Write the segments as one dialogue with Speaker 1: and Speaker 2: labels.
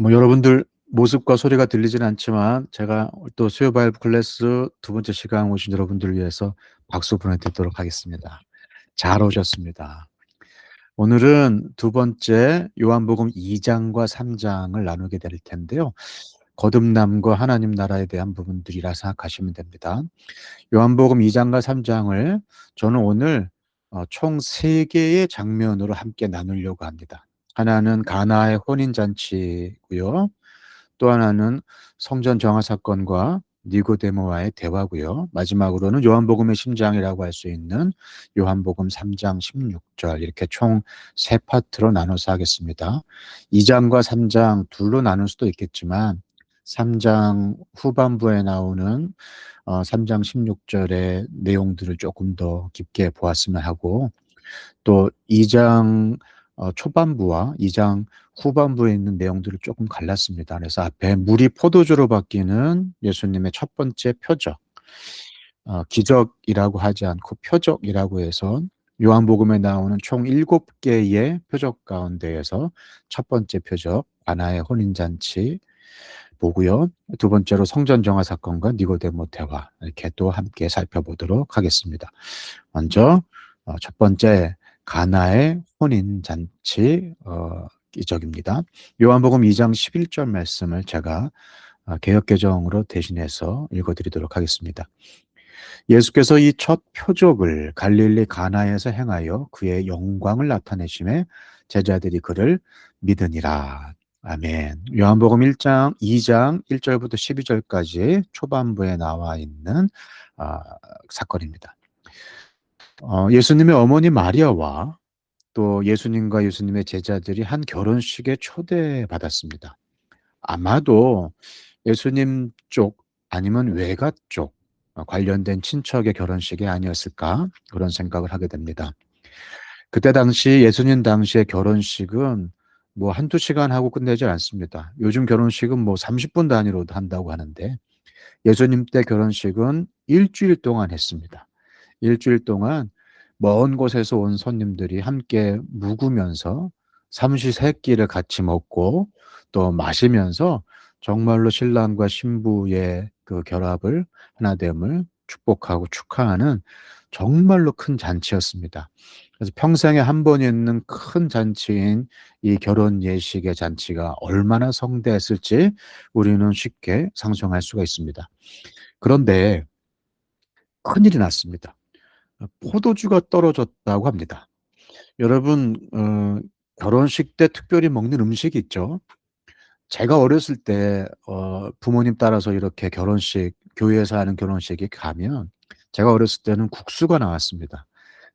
Speaker 1: 여러분들 모습과 소리가 들리진 않지만 제가 또 수요 바이블 클래스 두 번째 시간 오신 여러분들을 위해서 박수 보내드리도록 하겠습니다. 잘 오셨습니다. 오늘은 두 번째 요한복음 2장과 3장을 나누게 될 텐데요. 거듭남과 하나님 나라에 대한 부분들이라 생각하시면 됩니다. 요한복음 2장과 3장을 저는 오늘 총 3개의 장면으로 함께 나누려고 합니다. 하나는 가나의 혼인잔치고요. 또 하나는 성전 정화 사건과 니고데모와의 대화고요. 마지막으로는 요한복음의 심장이라고 할 수 있는 요한복음 3장 16절, 이렇게 총 3파트로 나눠서 하겠습니다. 2장과 3장 둘로 나눌 수도 있겠지만 3장 후반부에 나오는 3장 16절의 내용들을 조금 더 깊게 보았으면 하고, 또 2장 초반부와 2장 후반부에 있는 내용들을 조금 갈랐습니다. 그래서 앞에 물이 포도주로 바뀌는 예수님의 첫 번째 표적, 기적이라고 하지 않고 표적이라고 해서 요한복음에 나오는 총 7개의 표적 가운데에서 첫 번째 표적 가나의 혼인잔치 보고요. 두 번째로 성전 정화 사건과 니고데모 대화, 이렇게 또 함께 살펴보도록 하겠습니다. 먼저 첫 번째 가나의 혼인잔치 기적입니다. 요한복음 2장 11절 말씀을 제가 개역개정으로 대신해서 읽어드리도록 하겠습니다. 예수께서 이 첫 표적을 갈릴리 가나에서 행하여 그의 영광을 나타내심에 제자들이 그를 믿으니라. 아멘. 요한복음 1장, 2장 1절부터 12절까지 초반부에 나와 있는 사건입니다. 예수님의 어머니 마리아와 또 예수님과 예수님의 제자들이 한 결혼식에 초대받았습니다. 아마도 예수님 쪽 아니면 외가 쪽 관련된 친척의 결혼식이 아니었을까, 그런 생각을 하게 됩니다. 그때 당시 예수님 당시의 결혼식은 뭐 한두 시간 하고 끝내지 않습니다. 요즘 결혼식은 뭐 30분 단위로도 한다고 하는데 예수님 때 결혼식은 일주일 동안 했습니다. 일주일 동안 먼 곳에서 온 손님들이 함께 묵으면서 삼시세끼를 같이 먹고 또 마시면서 정말로 신랑과 신부의 그 결합을, 하나됨을 축복하고 축하하는 정말로 큰 잔치였습니다. 그래서 평생에 한 번 있는 큰 잔치인 이 결혼 예식의 잔치가 얼마나 성대했을지 우리는 쉽게 상상할 수가 있습니다. 그런데 큰일이 났습니다. 포도주가 떨어졌다고 합니다. 여러분, 결혼식 때 특별히 먹는 음식이 있죠. 제가 어렸을 때 부모님 따라서 이렇게 결혼식, 교회에서 하는 결혼식에 가면 제가 어렸을 때는 국수가 나왔습니다.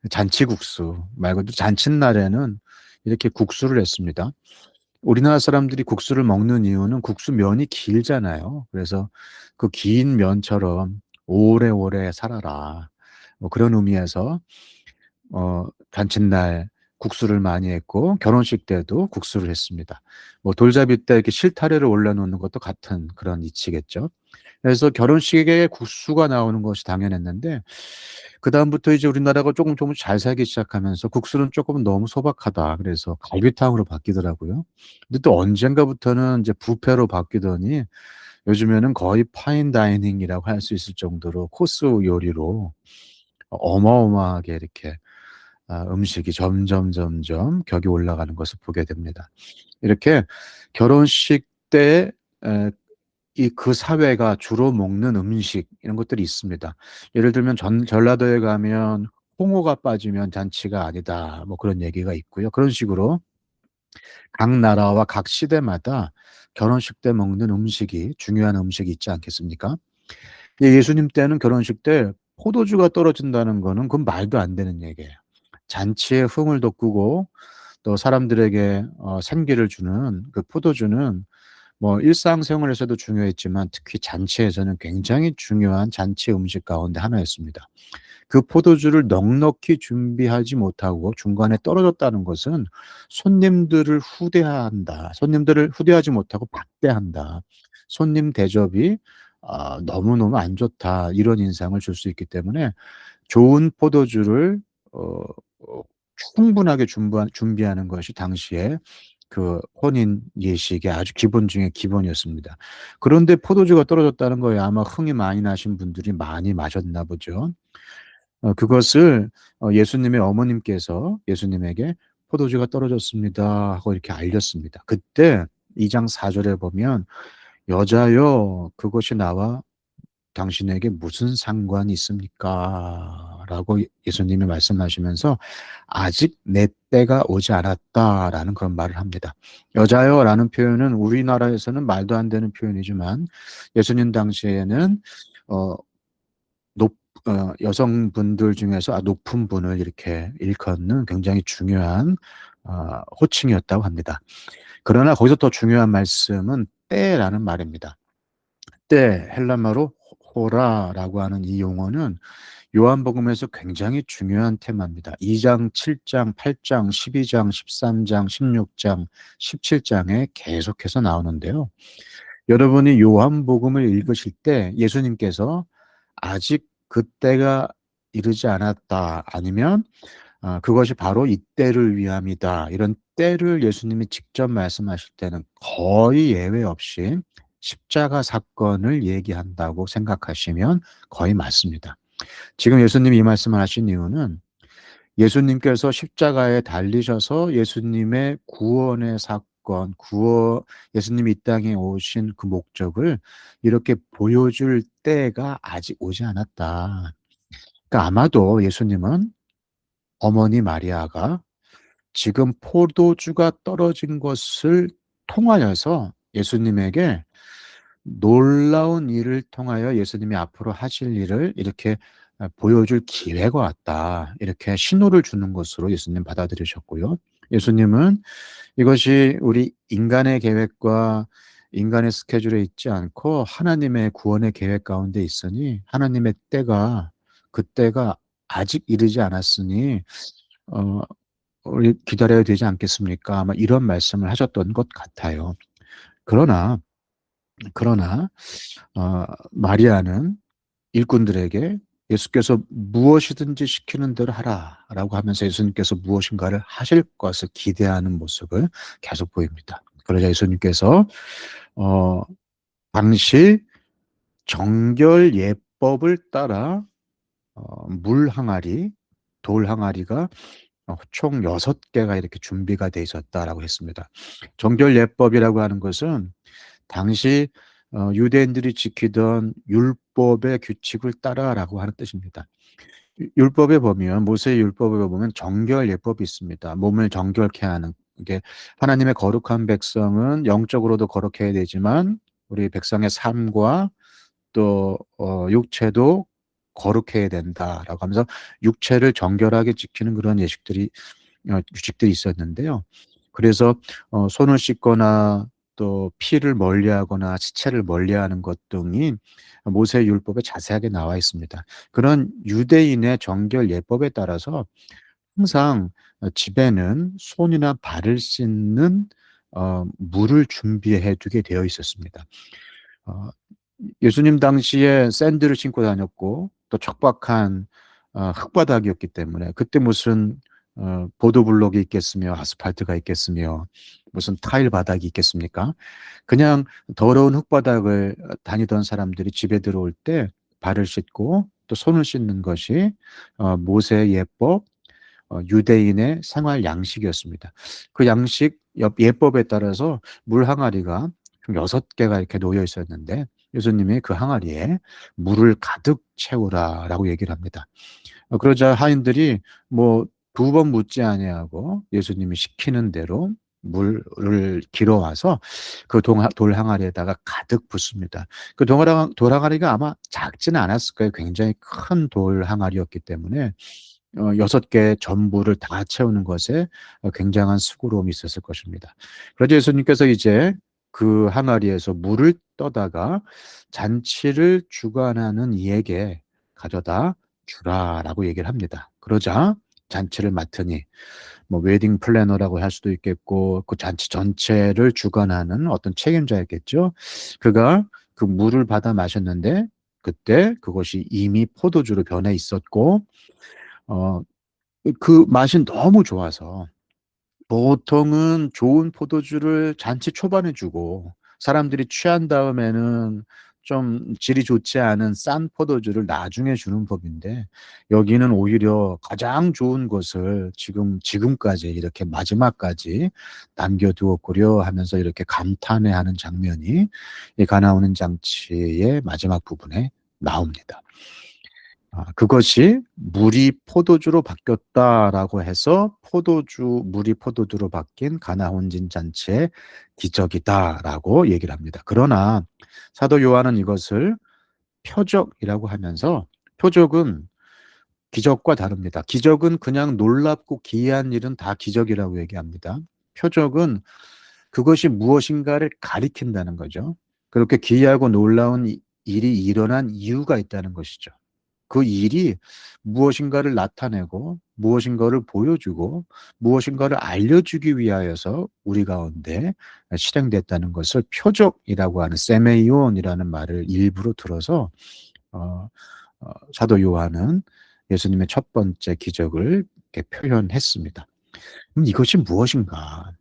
Speaker 1: 잔치국수 말 그대로 잔칫날에는 이렇게 국수를 했습니다. 우리나라 사람들이 국수를 먹는 이유는 국수면이 길잖아요. 그래서 그 긴 면처럼 오래오래 살아라, 뭐 그런 의미에서 잔칫날 국수를 많이 했고, 결혼식 때도 국수를 했습니다. 뭐 돌잡이 때 이렇게 실타래를 올려놓는 것도 같은 그런 이치겠죠. 그래서 결혼식에 국수가 나오는 것이 당연했는데, 그다음부터 이제 우리나라가 조금씩 잘 살기 시작하면서 국수는 조금 너무 소박하다, 그래서 갈비탕으로 바뀌더라고요. 근데 또 언젠가부터는 이제 뷔페로 바뀌더니 요즘에는 거의 파인 다이닝이라고 할 수 있을 정도로 코스 요리로 어마어마하게 이렇게 음식이 점점 격이 올라가는 것을 보게 됩니다. 이렇게 결혼식 때 그 사회가 주로 먹는 음식, 이런 것들이 있습니다. 예를 들면 전라도에 가면 홍어가 빠지면 잔치가 아니다, 뭐 그런 얘기가 있고요. 그런 식으로 각 나라와 각 시대마다 결혼식 때 먹는 음식이, 중요한 음식이 있지 않겠습니까? 예수님 때는 결혼식 때 포도주가 떨어진다는 거는 그건 말도 안 되는 얘기예요. 잔치의 흥을 돋구고 또 사람들에게 생기를 주는 그 포도주는 뭐 일상생활에서도 중요했지만 특히 잔치에서는 굉장히 중요한 잔치 음식 가운데 하나였습니다. 그 포도주를 넉넉히 준비하지 못하고 중간에 떨어졌다는 것은 손님들을 후대한다, 손님들을 후대하지 못하고 박대한다, 손님 대접이 너무너무 안 좋다, 이런 인상을 줄 수 있기 때문에 좋은 포도주를 어 어 충분하게 준비하는 것이 당시에 그 혼인 예식의 아주 기본 중에 기본이었습니다. 그런데 포도주가 떨어졌다는 거에 아마 흥이 많이 나신 분들이 많이 마셨나 보죠. 그것을 예수님의 어머님께서 예수님에게 포도주가 떨어졌습니다 하고 이렇게 알렸습니다. 그때 2장 4절에 보면 여자여 그것이 나와 당신에게 무슨 상관이 있습니까? 라고 예수님이 말씀하시면서 아직 내 때가 오지 않았다라는 그런 말을 합니다. 여자여라는 표현은 우리나라에서는 말도 안 되는 표현이지만 예수님 당시에는 어, 높, 여성분들 중에서 높은 분을 이렇게 일컫는 굉장히 중요한 호칭이었다고 합니다. 그러나 거기서 더 중요한 말씀은 때라는 말입니다. 때 헬라말로 호라라고 하는 이 용어는 요한복음에서 굉장히 중요한 테마입니다. 2장, 7장, 8장, 12장, 13장, 16장, 17장에 계속해서 나오는데요. 여러분이 요한복음을 읽으실 때 예수님께서 아직 그때가 이르지 않았다 아니면 그것이 바로 이때를 위함이다. 이런 때를 예수님이 직접 말씀하실 때는 거의 예외 없이 십자가 사건을 얘기한다고 생각하시면 거의 맞습니다. 지금 예수님이 이 말씀을 하신 이유는 예수님께서 십자가에 달리셔서 예수님의 구원의 사건, 예수님이 이 땅에 오신 그 목적을 이렇게 보여줄 때가 아직 오지 않았다. 그러니까 아마도 예수님은 어머니 마리아가 지금 포도주가 떨어진 것을 통하여서 예수님에게 놀라운 일을 통하여 예수님이 앞으로 하실 일을 이렇게 보여줄 기회가 왔다. 이렇게 신호를 주는 것으로 예수님 받아들이셨고요. 예수님은 이것이 우리 인간의 계획과 인간의 스케줄에 있지 않고 하나님의 구원의 계획 가운데 있으니 하나님의 때가 그때가 아직 이르지 않았으니 어, 우리 기다려야 되지 않겠습니까? 아마 이런 말씀을 하셨던 것 같아요. 그러나 그러나 마리아는 일꾼들에게 예수께서 무엇이든지 시키는 대로 하라라고 하면서 예수님께서 무엇인가를 하실 것을 기대하는 모습을 계속 보입니다. 그러자 예수님께서 어, 당시 정결 예법을 따라 물 항아리, 돌 항아리가 총 6개가 이렇게 준비가 돼 있었다라고 했습니다. 정결 예법이라고 하는 것은 당시 유대인들이 지키던 율법의 규칙을 따라라고 하는 뜻입니다. 율법에 보면 모세의 율법에 보면 정결 예법이 있습니다. 몸을 정결케 하는 이게 하나님의 거룩한 백성은 영적으로도 거룩해야 되지만 우리 백성의 삶과 또 육체도 거룩해야 된다라고 하면서 육체를 정결하게 지키는 그런 규칙들이 있었는데요. 그래서 손을 씻거나 또 피를 멀리하거나 시체를 멀리하는 것 등이 모세 율법에 자세하게 나와 있습니다. 그런 유대인의 정결 예법에 따라서 항상 집에는 손이나 발을 씻는 물을 준비해 두게 되어 있었습니다. 어, 예수님 당시에 샌들을 신고 다녔고 또 척박한 흙바닥이었기 때문에 그때 무슨 보도블록이 있겠으며 아스팔트가 있겠으며 무슨 타일 바닥이 있겠습니까? 그냥 더러운 흙바닥을 다니던 사람들이 집에 들어올 때 발을 씻고 또 손을 씻는 것이 모세의 예법, 유대인의 생활 양식이었습니다. 그 예법에 따라서 물 항아리가 총 6개가 이렇게 놓여 있었는데 예수님이 그 항아리에 물을 가득 채우라라고 얘기를 합니다. 그러자 하인들이 뭐 2번 묻지 아니하고 예수님이 시키는 대로 물을 길어와서 그 돌 항아리에다가 가득 붓습니다. 그 돌 항아리가 아마 작지는 않았을 거예요. 굉장히 큰 돌 항아리였기 때문에 6개 전부를 다 채우는 것에 굉장한 수고로움이 있었을 것입니다. 그러자 예수님께서 이제 그 항아리에서 물을 떠다가 잔치를 주관하는 이에게 가져다 주라라고 얘기를 합니다. 그러자 잔치를 맡으니 뭐 웨딩 플래너라고 할 수도 있겠고 그 잔치 전체를 주관하는 어떤 책임자였겠죠. 그가 그 물을 받아 마셨는데 그때 그것이 이미 포도주로 변해 있었고 어 그 맛이 너무 좋아서 보통은 좋은 포도주를 잔치 초반에 주고 사람들이 취한 다음에는 좀 질이 좋지 않은 싼 포도주를 나중에 주는 법인데, 여기는 오히려 가장 좋은 것을 지금까지 이렇게 마지막까지 남겨 두었구려 하면서 이렇게 감탄해하는 장면이 이 가나오는 잔치의 마지막 부분에 나옵니다. 그것이 물이 포도주로 바뀌었다라고 해서 물이 포도주로 바뀐 가나 혼진 잔치의 기적이다라고 얘기를 합니다. 그러나 사도 요한은 이것을 표적이라고 하면서, 표적은 기적과 다릅니다. 기적은 그냥 놀랍고 기이한 일은 다 기적이라고 얘기합니다. 표적은 그것이 무엇인가를 가리킨다는 거죠. 그렇게 기이하고 놀라운 일이 일어난 이유가 있다는 것이죠. 그 일이 무엇인가를 나타내고 무엇인가를 보여주고 무엇인가를 알려주기 위하여서 우리 가운데 실행됐다는 것을 표적이라고 하는 세메이온이라는 말을 일부러 들어서 어, 사도 요한은 예수님의 첫 번째 기적을 이렇게 표현했습니다. 그럼 이것이 무엇인가?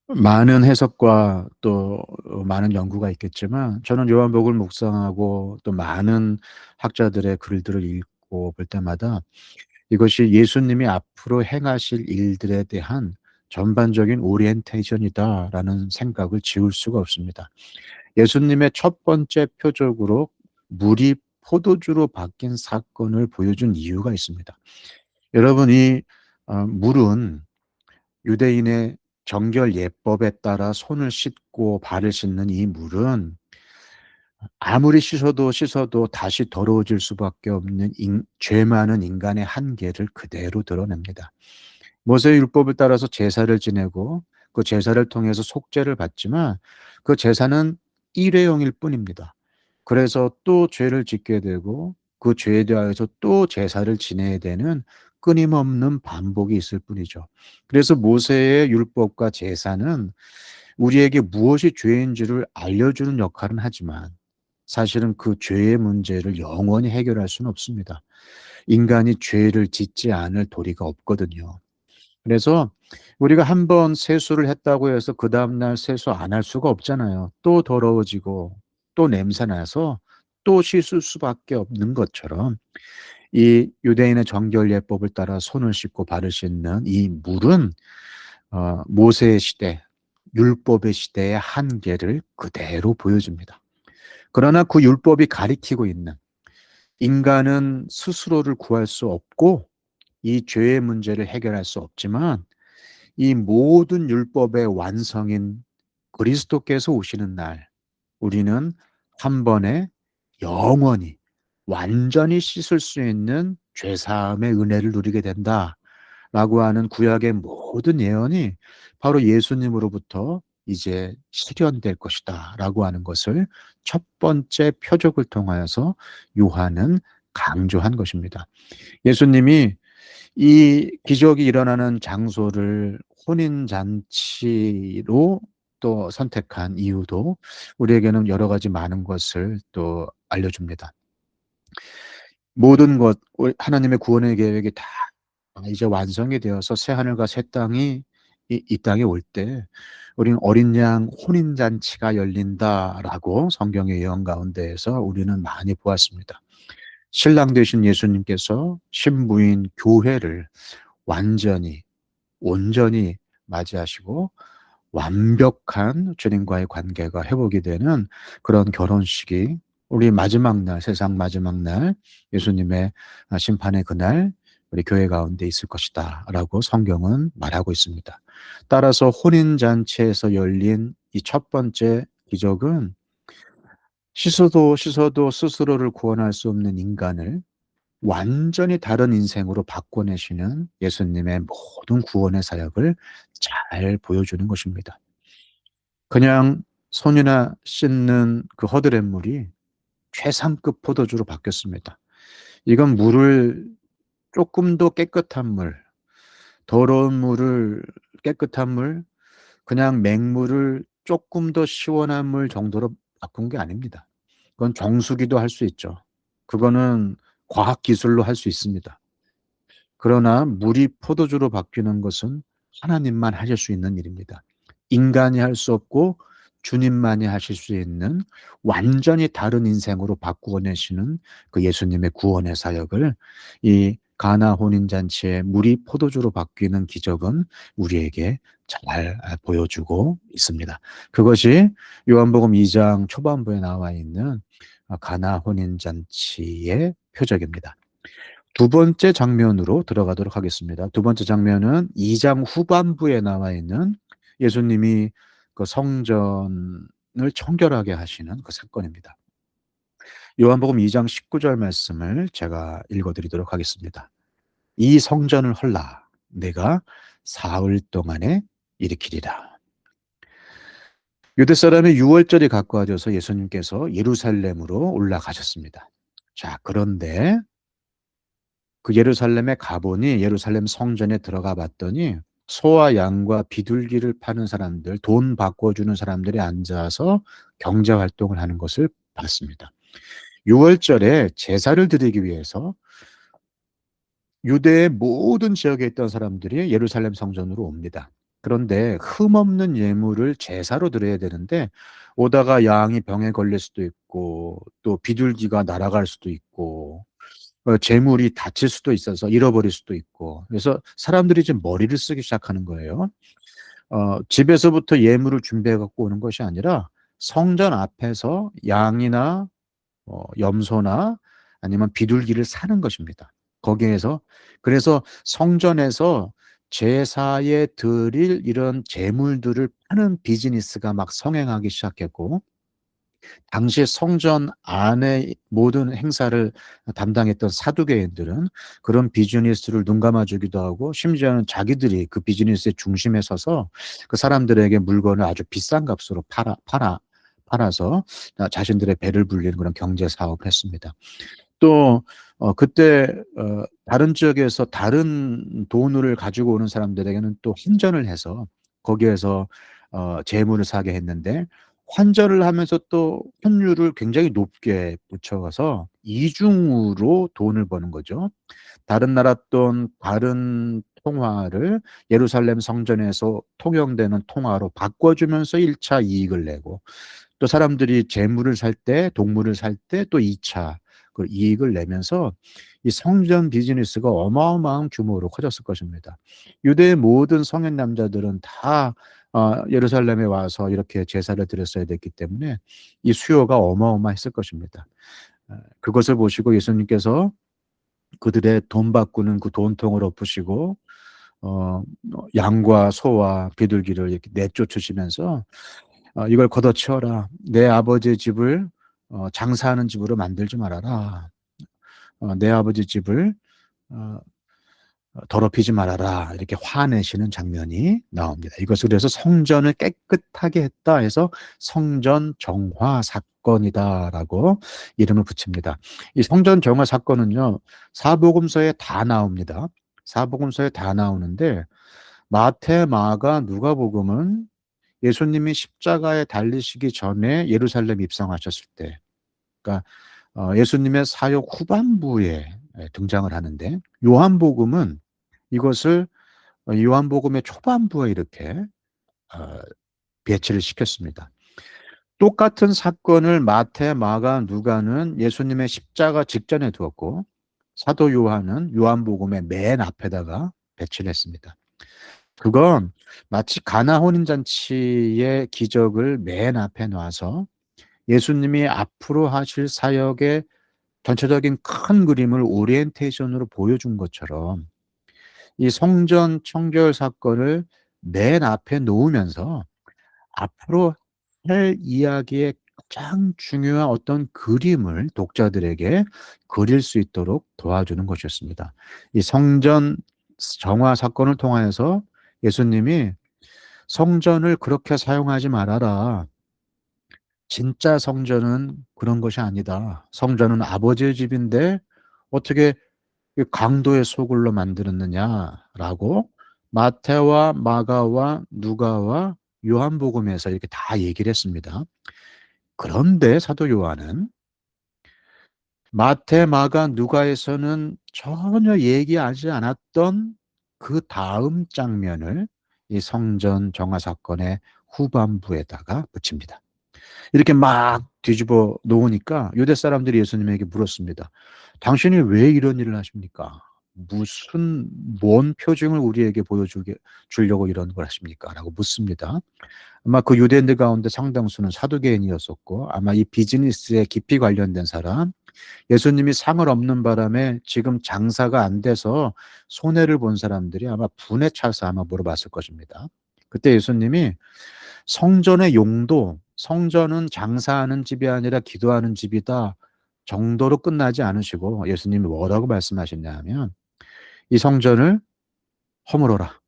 Speaker 1: 많은 해석과 또 많은 연구가 있겠지만, 저는 요한복음을 묵상하고 또 많은 학자들의 글들을 읽고 볼 때마다 이것이 예수님이 앞으로 행하실 일들에 대한 전반적인 오리엔테이션이다라는 생각을 지울 수가 없습니다. 예수님의 첫 번째 표적으로 물이 포도주로 바뀐 사건을 보여준 이유가 있습니다. 여러분, 이 물은 유대인의 정결 예법에 따라 손을 씻고 발을 씻는 이 물은 아무리 씻어도 다시 더러워질 수밖에 없는 죄 많은 인간의 한계를 그대로 드러냅니다. 모세의 율법을 따라서 제사를 지내고 그 제사를 통해서 속죄를 받지만 그 제사는 일회용일 뿐입니다. 그래서 또 죄를 짓게 되고 그 죄에 대하여서 또 제사를 지내야 되는 끊임없는 반복이 있을 뿐이죠. 그래서 모세의 율법과 제사는 우리에게 무엇이 죄인지를 알려주는 역할은 하지만 사실은 그 죄의 문제를 영원히 해결할 수는 없습니다. 인간이 죄를 짓지 않을 도리가 없거든요. 그래서 우리가 한번 세수를 했다고 해서 그 다음날 세수 안 할 수가 없잖아요. 또 더러워지고 또 냄새 나서 또 씻을 수밖에 없는 것처럼, 이 유대인의 정결 예법을 따라 손을 씻고 발을 씻는 이 물은 모세의 시대, 율법의 시대의 한계를 그대로 보여줍니다. 그러나 그 율법이 가리키고 있는, 인간은 스스로를 구할 수 없고 이 죄의 문제를 해결할 수 없지만 이 모든 율법의 완성인 그리스도께서 오시는 날, 우리는 한 번에 영원히 완전히 씻을 수 있는 죄사함의 은혜를 누리게 된다라고 하는 구약의 모든 예언이 바로 예수님으로부터 이제 실현될 것이다라고 하는 것을 첫 번째 표적을 통하여서 요한은 강조한 것입니다. 예수님이 이 기적이 일어나는 장소를 혼인잔치로 또 선택한 이유도 우리에게는 여러 가지 많은 것을 또 알려줍니다. 모든 것, 하나님의 구원의 계획이 다 이제 완성이 되어서 새하늘과 새 땅이 이 땅에 올 때 우리는 어린 양 혼인잔치가 열린다라고 성경의 예언 가운데에서 우리는 많이 보았습니다. 신랑 되신 예수님께서 신부인 교회를 완전히 온전히 맞이하시고 완벽한 주님과의 관계가 회복이 되는 그런 결혼식이 우리 마지막 날, 세상 마지막 날, 예수님의 심판의 그날 우리 교회 가운데 있을 것이다 라고 성경은 말하고 있습니다. 따라서 혼인잔치에서 열린 이 첫 번째 기적은 씻어도 스스로를 구원할 수 없는 인간을 완전히 다른 인생으로 바꿔내시는 예수님의 모든 구원의 사역을 잘 보여주는 것입니다. 그냥 손이나 씻는 그 허드렛물이 최상급 포도주로 바뀌었습니다. 이건 물을 조금 더 깨끗한 물, 더러운 물을 깨끗한 물, 그냥 맹물을 조금 더 시원한 물 정도로 바꾼 게 아닙니다. 그건 정수기도 할 수 있죠. 그거는 과학 기술로 할 수 있습니다. 그러나 물이 포도주로 바뀌는 것은 하나님만 하실 수 있는 일입니다. 인간이 할 수 없고 주님만이 하실 수 있는 완전히 다른 인생으로 바꾸어내시는 그 예수님의 구원의 사역을 이 가나 혼인잔치의 물이 포도주로 바뀌는 기적은 우리에게 잘 보여주고 있습니다. 그것이 요한복음 2장 초반부에 나와 있는 가나 혼인잔치의 표적입니다. 두 번째 장면으로 들어가도록 하겠습니다. 두 번째 장면은 2장 후반부에 나와 있는 예수님이 그 성전을 청결하게 하시는 그 사건입니다. 요한복음 2장 19절 말씀을 제가 읽어드리도록 하겠습니다. 이 성전을 헐라 내가 사흘 동안에 일으키리라. 유대 사람의 유월절이 가까워져서 예수님께서 예루살렘으로 올라가셨습니다. 자, 그런데 그 예루살렘에 가보니 예루살렘 성전에 들어가 봤더니 소와 양과 비둘기를 파는 사람들, 돈 바꿔주는 사람들이 앉아서 경제 활동을 하는 것을 봤습니다. 유월절에 제사를 드리기 위해서 유대의 모든 지역에 있던 사람들이 예루살렘 성전으로 옵니다. 그런데 흠없는 예물을 제사로 드려야 되는데 오다가 양이 병에 걸릴 수도 있고 또 비둘기가 날아갈 수도 있고 재물이 다칠 수도 있어서 잃어버릴 수도 있고 그래서 사람들이 좀 머리를 쓰기 시작하는 거예요. 집에서부터 예물을 준비해 갖고 오는 것이 아니라 성전 앞에서 양이나 염소나 아니면 비둘기를 사는 것입니다. 거기에서 그래서 성전에서 제사에 드릴 이런 재물들을 파는 비즈니스가 막 성행하기 시작했고 당시 성전 안에 모든 행사를 담당했던 사두개인들은 그런 비즈니스를 눈 감아주기도 하고 심지어는 자기들이 그 비즈니스의 중심에 서서 그 사람들에게 물건을 아주 비싼 값으로 팔아서 자신들의 배를 불리는 그런 경제 사업을 했습니다. 또 그때 다른 지역에서 다른 돈을 가지고 오는 사람들에게는 또 환전을 해서 거기에서 재물을 사게 했는데 환전을 하면서 또 환율을 굉장히 높게 붙여서 이중으로 돈을 버는 거죠. 다른 나라 돈, 다른 통화를 예루살렘 성전에서 통용되는 통화로 바꿔주면서 1차 이익을 내고 또 사람들이 재물을 살 때, 동물을 살 때 또 2차 그 이익을 내면서 이 성전 비즈니스가 어마어마한 규모로 커졌을 것입니다. 유대의 모든 성인 남자들은 다 예루살렘에 와서 이렇게 제사를 드렸어야 됐기 때문에 이 수요가 어마어마했을 것입니다. 그것을 보시고 예수님께서 그들의 돈 바꾸는 그 돈통을 엎으시고 양과 소와 비둘기를 이렇게 내쫓으시면서 이걸 걷어치워라. 내 아버지의 집을 장사하는 집으로 만들지 말아라. 내 아버지 집을 어, 더럽히지 말아라. 이렇게 화내시는 장면이 나옵니다. 이것을 그래서 성전을 깨끗하게 했다 해서 성전 정화 사건이다라고 이름을 붙입니다. 이 성전 정화 사건은요, 사복음서에 다 나옵니다. 사복음서에 다 나오는데 마태, 마가, 누가복음은 예수님이 십자가에 달리시기 전에 예루살렘 입성하셨을 때, 그러니까 예수님의 사역 후반부에 등장을 하는데 요한복음은 이것을 요한복음의 초반부에 이렇게 어, 배치를 시켰습니다. 똑같은 사건을 마태, 마가, 누가는 예수님의 십자가 직전에 두었고 사도 요한은 요한복음의 맨 앞에다가 배치를 했습니다. 그건 마치 가나 혼인잔치의 기적을 맨 앞에 놔서 예수님이 앞으로 하실 사역의 전체적인 큰 그림을 오리엔테이션으로 보여준 것처럼 이 성전 청결 사건을 맨 앞에 놓으면서 앞으로 할 이야기의 가장 중요한 어떤 그림을 독자들에게 그릴 수 있도록 도와주는 것이었습니다. 이 성전 정화 사건을 통하여서 예수님이 성전을 그렇게 사용하지 말아라. 진짜 성전은 그런 것이 아니다. 성전은 아버지의 집인데 어떻게 강도의 소굴로 만들었느냐라고 마태와 마가와 누가와 요한복음에서 이렇게 다 얘기를 했습니다. 그런데 사도 요한은 마태, 마가, 누가에서는 전혀 얘기하지 않았던 그 다음 장면을 이 성전 정화 사건의 후반부에다가 붙입니다. 이렇게 막 뒤집어 놓으니까 유대 사람들이 예수님에게 물었습니다. 당신이 왜 이런 일을 하십니까? 무슨, 뭔 표징을 우리에게 보여주게, 주려고 이런 걸 하십니까? 라고 묻습니다. 아마 그 유대인들 가운데 상당수는 사두개인이었었고, 아마 이 비즈니스에 깊이 관련된 사람, 예수님이 상을 없는 바람에 지금 장사가 안 돼서 손해를 본 사람들이 아마 분에 차서 아마 물어봤을 것입니다. 그때 예수님이 성전의 용도, 성전은 장사하는 집이 아니라 기도하는 집이다 정도로 끝나지 않으시고 예수님이 뭐라고 말씀하셨냐 하면 이 성전을 허물어라.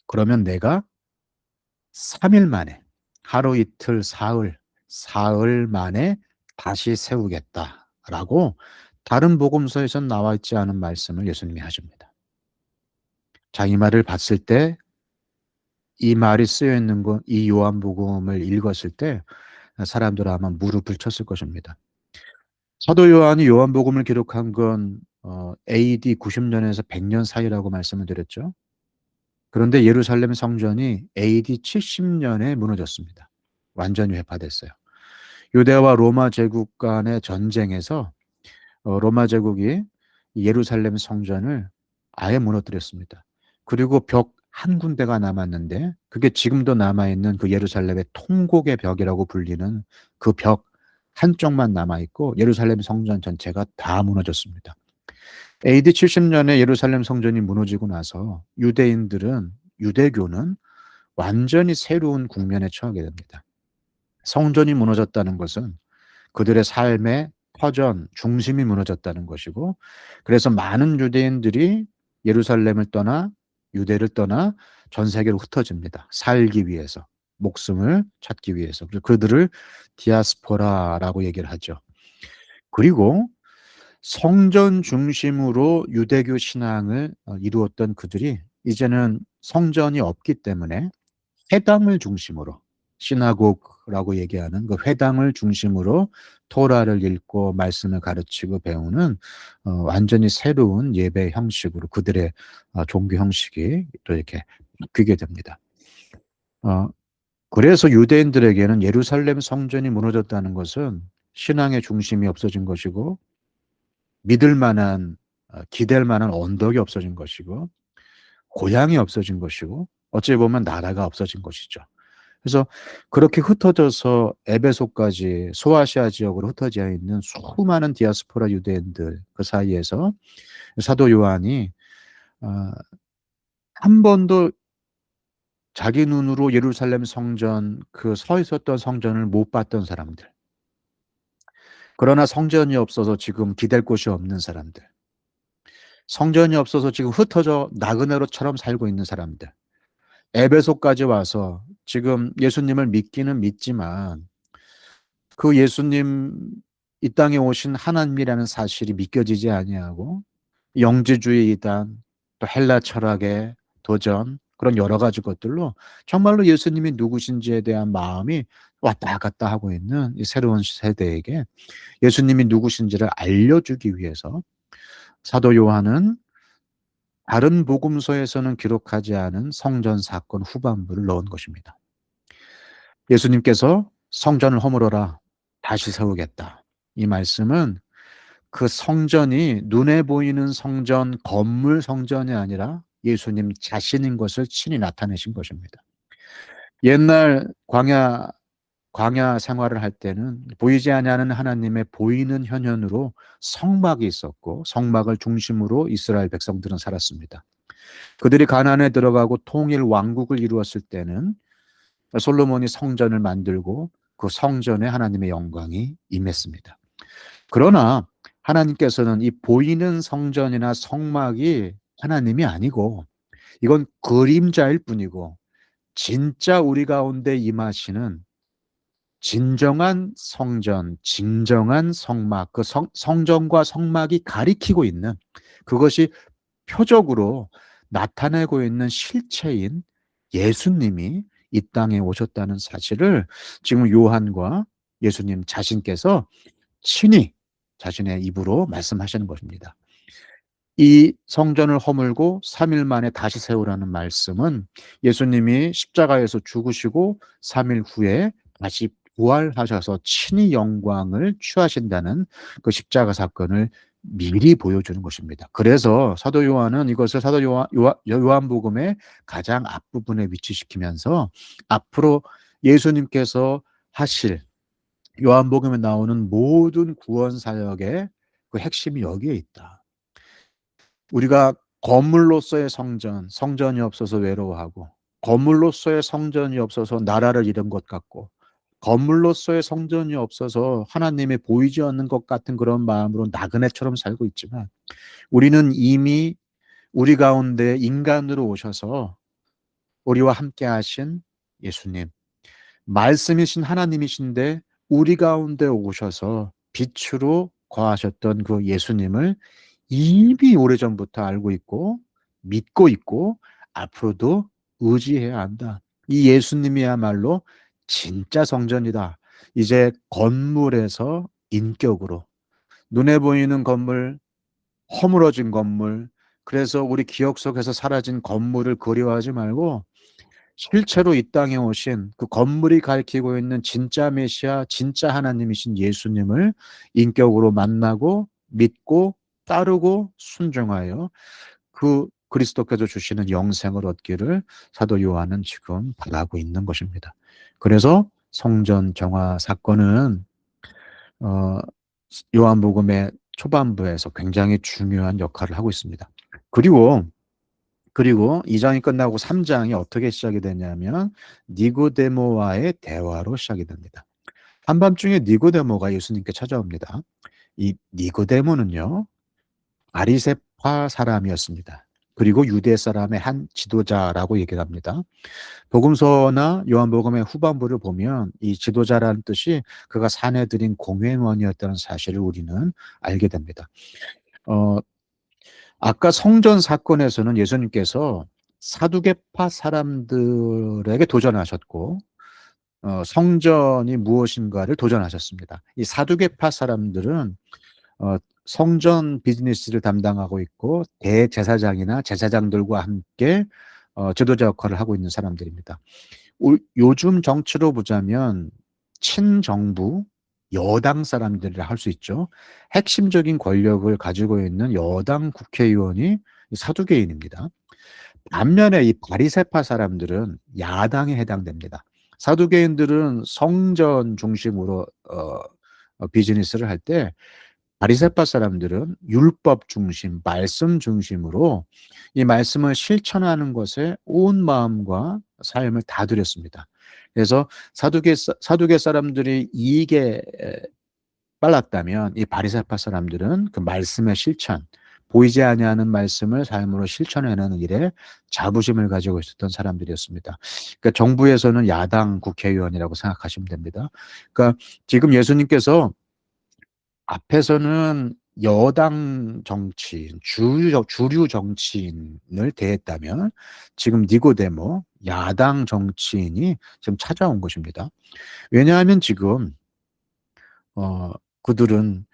Speaker 1: 그러면 내가 3일 만에, 하루 이틀 사흘, 사흘 만에 다시 세우겠다라고 다른 복음서에선 나와 있지 않은 말씀을 예수님이 하십니다. 자, 이 말을 봤을 때, 이 말이 쓰여 있는 것, 이 요한복음을 읽었을 때 사람들은 아마 무릎을 쳤을 것입니다. 사도 요한이 요한복음을 기록한 건 AD 90년에서 100년 사이라고 말씀을 드렸죠. 그런데 예루살렘 성전이 AD 70년에 무너졌습니다. 완전히 회파됐어요. 유대와 로마 제국 간의 전쟁에서 로마 제국이 예루살렘 성전을 아예 무너뜨렸습니다. 그리고 벽 한 군데가 남았는데 그게 지금도 남아있는 그 예루살렘의 통곡의 벽이라고 불리는 그 벽 한쪽만 남아있고 예루살렘 성전 전체가 다 무너졌습니다. AD 70년에 예루살렘 성전이 무너지고 나서 유대교는 완전히 새로운 국면에 처하게 됩니다. 성전이 무너졌다는 것은 그들의 삶의 터전, 중심이 무너졌다는 것이고, 그래서 많은 유대인들이 예루살렘을 떠나 유대를 떠나 전 세계로 흩어집니다. 살기 위해서, 목숨을 찾기 위해서. 그래서 그들을 디아스포라라고 얘기를 하죠. 그리고 성전 중심으로 유대교 신앙을 이루었던 그들이 이제는 성전이 없기 때문에 회당을 중심으로 시나고그라고 얘기하는 그 회당을 중심으로 토라를 읽고 말씀을 가르치고 배우는 완전히 새로운 예배 형식으로 그들의 종교 형식이 또 이렇게 바뀌게 됩니다. 그래서 유대인들에게는 예루살렘 성전이 무너졌다는 것은 신앙의 중심이 없어진 것이고 믿을 만한 기댈 만한 언덕이 없어진 것이고 고향이 없어진 것이고 어찌 보면 나라가 없어진 것이죠. 그래서 그렇게 흩어져서 에베소까지 소아시아 지역으로 흩어져 있는 수많은 디아스포라 유대인들 그 사이에서 사도 요한이 한 번도 자기 눈으로 예루살렘 성전 그 서 있었던 성전을 못 봤던 사람들, 그러나 성전이 없어서 지금 기댈 곳이 없는 사람들, 성전이 없어서 지금 흩어져 나그네로처럼 살고 있는 사람들, 에베소까지 와서 지금 예수님을 믿기는 믿지만 그 예수님 이 땅에 오신 하나님이라는 사실이 믿겨지지 아니하고 영지주의 이단 또 헬라 철학의 도전 그런 여러 가지 것들로 정말로 예수님이 누구신지에 대한 마음이 왔다 갔다 하고 있는 이 새로운 세대에게 예수님이 누구신지를 알려주기 위해서 사도 요한은 다른 복음서에서는 기록하지 않은 성전 사건 후반부를 넣은 것입니다. 예수님께서 성전을 허물어라 다시 세우겠다. 이 말씀은 그 성전이 눈에 보이는 성전, 건물 성전이 아니라 예수님 자신인 것을 친히 나타내신 것입니다. 옛날 광야 생활을 할 때는 보이지 아니하는 하나님의 보이는 현현으로 성막이 있었고 성막을 중심으로 이스라엘 백성들은 살았습니다. 그들이 가나안에 들어가고 통일 왕국을 이루었을 때는 솔로몬이 성전을 만들고 그 성전에 하나님의 영광이 임했습니다. 그러나 하나님께서는 이 보이는 성전이나 성막이 하나님이 아니고 이건 그림자일 뿐이고 진짜 우리 가운데 임하시는 진정한 성전, 진정한 성막, 그 성전과 성막이 가리키고 있는 그것이 표적으로 나타내고 있는 실체인 예수님이 이 땅에 오셨다는 사실을 지금 요한과 예수님 자신께서 친히 자신의 입으로 말씀하시는 것입니다. 이 성전을 허물고 3일 만에 다시 세우라는 말씀은 예수님이 십자가에서 죽으시고 3일 후에 다시 부활하셔서 친히 영광을 취하신다는 그 십자가 사건을 미리 보여주는 것입니다. 그래서 사도 요한은 이것을 사도 요한복음의 가장 앞부분에 위치시키면서 앞으로 예수님께서 하실 요한복음에 나오는 모든 구원 사역의 그 핵심이 여기에 있다. 우리가 건물로서의 성전, 성전이 없어서 외로워하고, 건물로서의 성전이 없어서 나라를 잃은 것 같고, 건물로서의 성전이 없어서 하나님의 보이지 않는 것 같은 그런 마음으로 나그네처럼 살고 있지만, 우리는 이미 우리 가운데 인간으로 오셔서 우리와 함께 하신 예수님, 말씀이신 하나님이신데 우리 가운데 오셔서 빛으로 거하셨던 그 예수님을 이미 오래전부터 알고 있고 믿고 있고 앞으로도 의지해야 한다. 이 예수님이야말로 진짜 성전이다. 이제 건물에서 인격으로 눈에 보이는 건물, 허물어진 건물, 그래서 우리 기억 속에서 사라진 건물을 그리워하지 말고 실제로 이 땅에 오신 그 건물이 가리키고 있는 진짜 메시아, 진짜 하나님이신 예수님을 인격으로 만나고 믿고 따르고 순종하여 그 그리스도께서 주시는 영생을 얻기를 사도 요한은 지금 바라고 있는 것입니다. 그래서 성전 정화 사건은 어, 요한복음의 초반부에서 굉장히 중요한 역할을 하고 있습니다. 그리고 2장이 끝나고 3장이 어떻게 시작이 되냐면 니고데모와의 대화로 시작이 됩니다. 한밤중에 니고데모가 예수님께 찾아옵니다. 이 니고데모는요, 바리새파 사람이었습니다. 그리고 유대 사람의 한 지도자라고 얘기를 합니다. 복음서나 요한복음의 후반부를 보면 이 지도자라는 뜻이 그가 사내들인 공회원이었다는 사실을 우리는 알게 됩니다. 어, 아까 성전 사건에서는 예수님께서 사두개파 사람들에게 도전하셨고, 성전이 무엇인가를 도전하셨습니다. 이 사두개파 사람들은 어, 성전 비즈니스를 담당하고 있고 대제사장이나 제사장들과 함께 지도자 역할을 하고 있는 사람들입니다. 요즘 정치로 보자면 친정부 여당 사람들이라 할 수 있죠. 핵심적인 권력을 가지고 있는 여당 국회의원이 사두개인입니다. 반면에 이 바리새파 사람들은 야당에 해당됩니다. 사두개인들은 성전 중심으로 비즈니스를 할 때 바리새파 사람들은 율법 중심, 말씀 중심으로 이 말씀을 실천하는 것에 온 마음과 삶을 다 들였습니다. 그래서 사두개 사람들이 이익에 빨랐다면 이 바리새파 사람들은 그 말씀의 실천, 보이지 아니하는 말씀을 삶으로 실천해내는 일에 자부심을 가지고 있었던 사람들이었습니다. 그러니까 정부에서는 야당 국회의원이라고 생각하시면 됩니다. 그러니까 지금 예수님께서 앞에서는 여당 정치인, 주류 정치인을 대했다면 지금 니고데모, 야당 정치인이 지금 찾아온 것입니다. 왜냐하면 지금 어, 그들은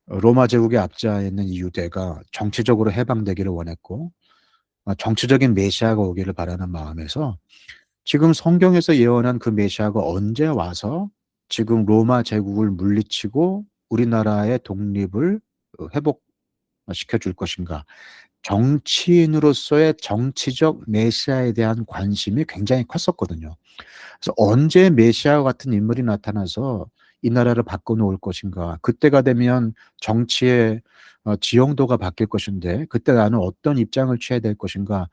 Speaker 1: 로마 제국의 압제하에 있는 이 유대가 정치적으로 해방되기를 원했고 정치적인 메시아가 오기를 바라는 마음에서 지금 성경에서 예언한 그 메시아가 언제 와서 지금 로마 제국을 물리치고 우리나라의 독립을 회복시켜 줄 것인가. 정치인으로서의 정치적 메시아에 대한 관심이 굉장히 컸었거든요. 그래서 언제 메시아 같은 인물이 나타나서 이 나라를 바꿔놓을 것인가. 그때가 되면 정치의 지형도가 바뀔 것인데 그때 나는 어떤 입장을 취해야 될 것인가.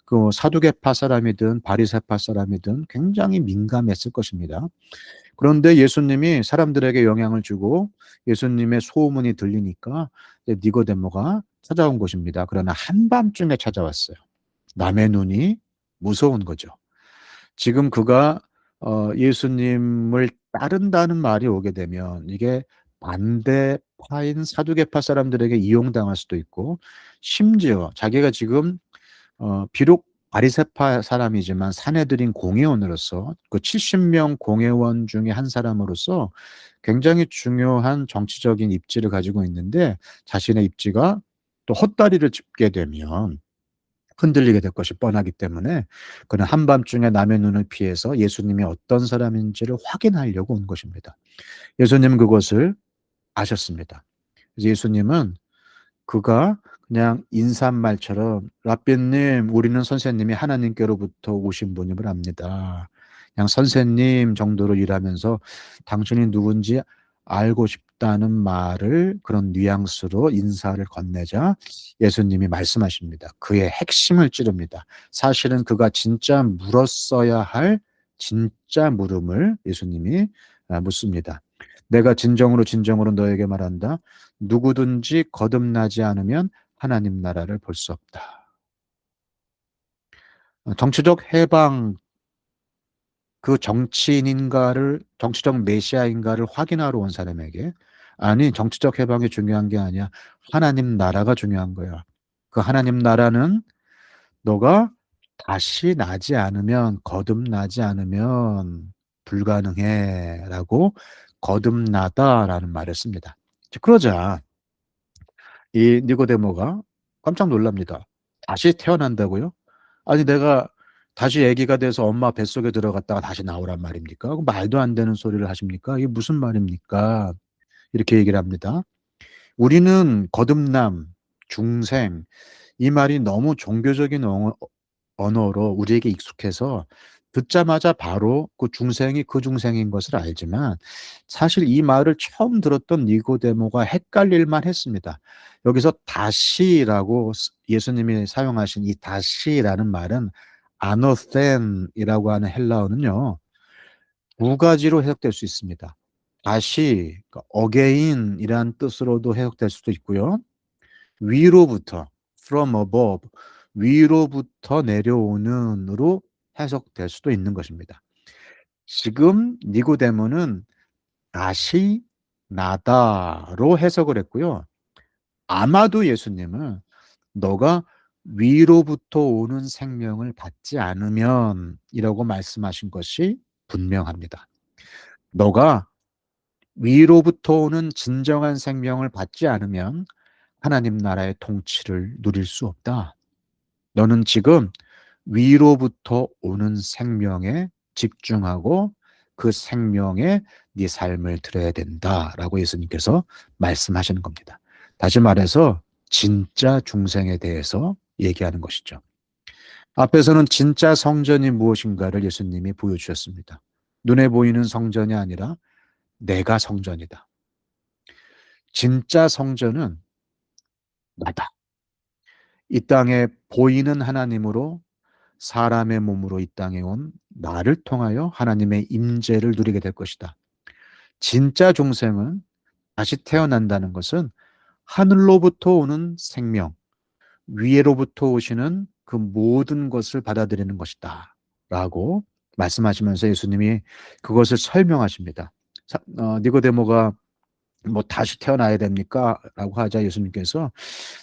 Speaker 1: 그 사두개파 사람이든 바리새파 사람이든 굉장히 민감했을 것입니다. 그런데 예수님이 사람들에게 영향을 주고 예수님의 소문이 들리니까 니고데모가 찾아온 것입니다. 그러나 한밤중에 찾아왔어요. 남의 눈이 무서운 거죠. 지금 그가 예수님을 따른다는 말이 오게 되면 이게 반대파인 사두개파 사람들에게 이용당할 수도 있고 심지어 자기가 지금 비록 바리새파 사람이지만 사내들인 공회원으로서 그 70명 공회원 중에 한 사람으로서 굉장히 중요한 정치적인 입지를 가지고 있는데 자신의 입지가 또 헛다리를 짚게 되면 흔들리게 될 것이 뻔하기 때문에 그는 한밤중에 남의 눈을 피해서 예수님이 어떤 사람인지를 확인하려고 온 것입니다. 예수님은 그것을 아셨습니다. 그래서 예수님은 그가 그냥 인사말처럼 "라삐님, 우리는 선생님이 하나님께로부터 오신 분임을 압니다. 그냥 선생님 정도로 일하면서 당신이 누군지 알고 싶다는 말을 그런 뉘앙스로 인사를 건네자 예수님이 말씀하십니다. 그의 핵심을 찌릅니다. 사실은 그가 진짜 물었어야 할 진짜 물음을 예수님이 묻습니다. "내가 진정으로 진정으로 너에게 말한다. 누구든지 거듭나지 않으면 하나님 나라를 볼 수 없다." 정치적 해방, 그 정치인인가를, 정치적 메시아인가를 확인하러 온 사람에게 "아니, 정치적 해방이 중요한 게 아니야. 하나님 나라가 중요한 거야. 그 하나님 나라는 너가 다시 나지 않으면, 거듭나지 않으면 불가능해."라고 "거듭나다"라는 말을 씁니다. 그러자 이 니고데모가 깜짝 놀랍니다. "다시 태어난다고요? 아니, 내가 다시 아기가 돼서 엄마 뱃속에 들어갔다가 다시 나오란 말입니까? 그 말도 안 되는 소리를 하십니까? 이게 무슨 말입니까?" 이렇게 얘기를 합니다. 우리는 거듭남, 중생, 이 말이 너무 종교적인 언어로 우리에게 익숙해서 듣자마자 바로 그 중생이 그 중생인 것을 알지만, 사실 이 말을 처음 들었던 니고데모가 헷갈릴 만했습니다. 여기서 다시라고 예수님이 사용하신 이 다시라는 말은 아노센이라고 하는 헬라어는요, 두 가지로 해석될 수 있습니다. 다시, 그러니까 again이라는 뜻으로도 해석될 수도 있고요. 위로부터, from above, 위로부터 내려오는으로 해석될 수도 있는 것입니다. 지금 니고데모는 다시 나다로 해석을 했고요. 아마도 예수님은 "너가 위로부터 오는 생명을 받지 않으면" 이라고 말씀하신 것이 분명합니다. "너가 위로부터 오는 진정한 생명을 받지 않으면 하나님 나라의 통치를 누릴 수 없다. 너는 지금 위로부터 오는 생명에 집중하고 그 생명에 네 삶을 들여야 된다."라고 예수님께서 말씀하시는 겁니다. 다시 말해서 진짜 중생에 대해서 얘기하는 것이죠. 앞에서는 진짜 성전이 무엇인가를 예수님이 보여주셨습니다. 눈에 보이는 성전이 아니라 내가 성전이다. 진짜 성전은 나다. 이 땅에 보이는 하나님으로 사람의 몸으로 이 땅에 온 나를 통하여 하나님의 임재를 누리게 될 것이다. 진짜 중생은 다시 태어난다는 것은 하늘로부터 오는 생명, 위로부터 오시는 그 모든 것을 받아들이는 것이다. 라고 말씀하시면서 예수님이 그것을 설명하십니다. 니고데모가 뭐 "다시 태어나야 됩니까? 라고 하자 예수님께서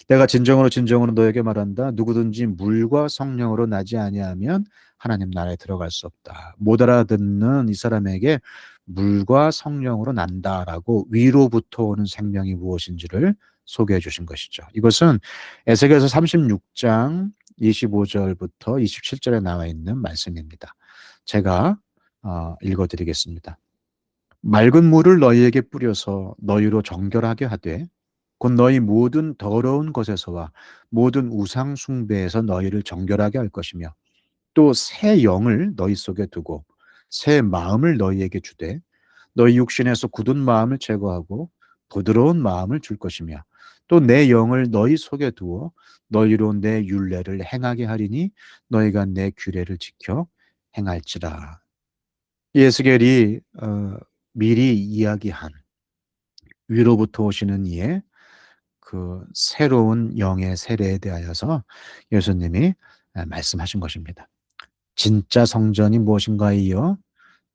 Speaker 1: "내가 진정으로 진정으로 너에게 말한다. 누구든지 물과 성령으로 나지 아니하면 하나님 나라에 들어갈 수 없다." 못 알아듣는 이 사람에게 "물과 성령으로 난다"라고 위로부터 오는 생명이 무엇인지를 소개해 주신 것이죠. 이것은 에스겔서 36장 25절부터 27절에 나와 있는 말씀입니다. 제가 읽어 드리겠습니다. "맑은 물을 너희에게 뿌려서 너희로 정결하게 하되 곧 너희 모든 더러운 것에서와 모든 우상 숭배에서 너희를 정결하게 할 것이며, 또 새 영을 너희 속에 두고 새 마음을 너희에게 주되 너희 육신에서 굳은 마음을 제거하고 부드러운 마음을 줄 것이며, 또 내 영을 너희 속에 두어 너희로 내 율례를 행하게 하리니 너희가 내 규례를 지켜 행할지라." 예스겔이 미리 이야기한 위로부터 오시는 이의 그 새로운 영의 세례에 대하여서 예수님이 말씀하신 것입니다. 진짜 성전이 무엇인가에 이어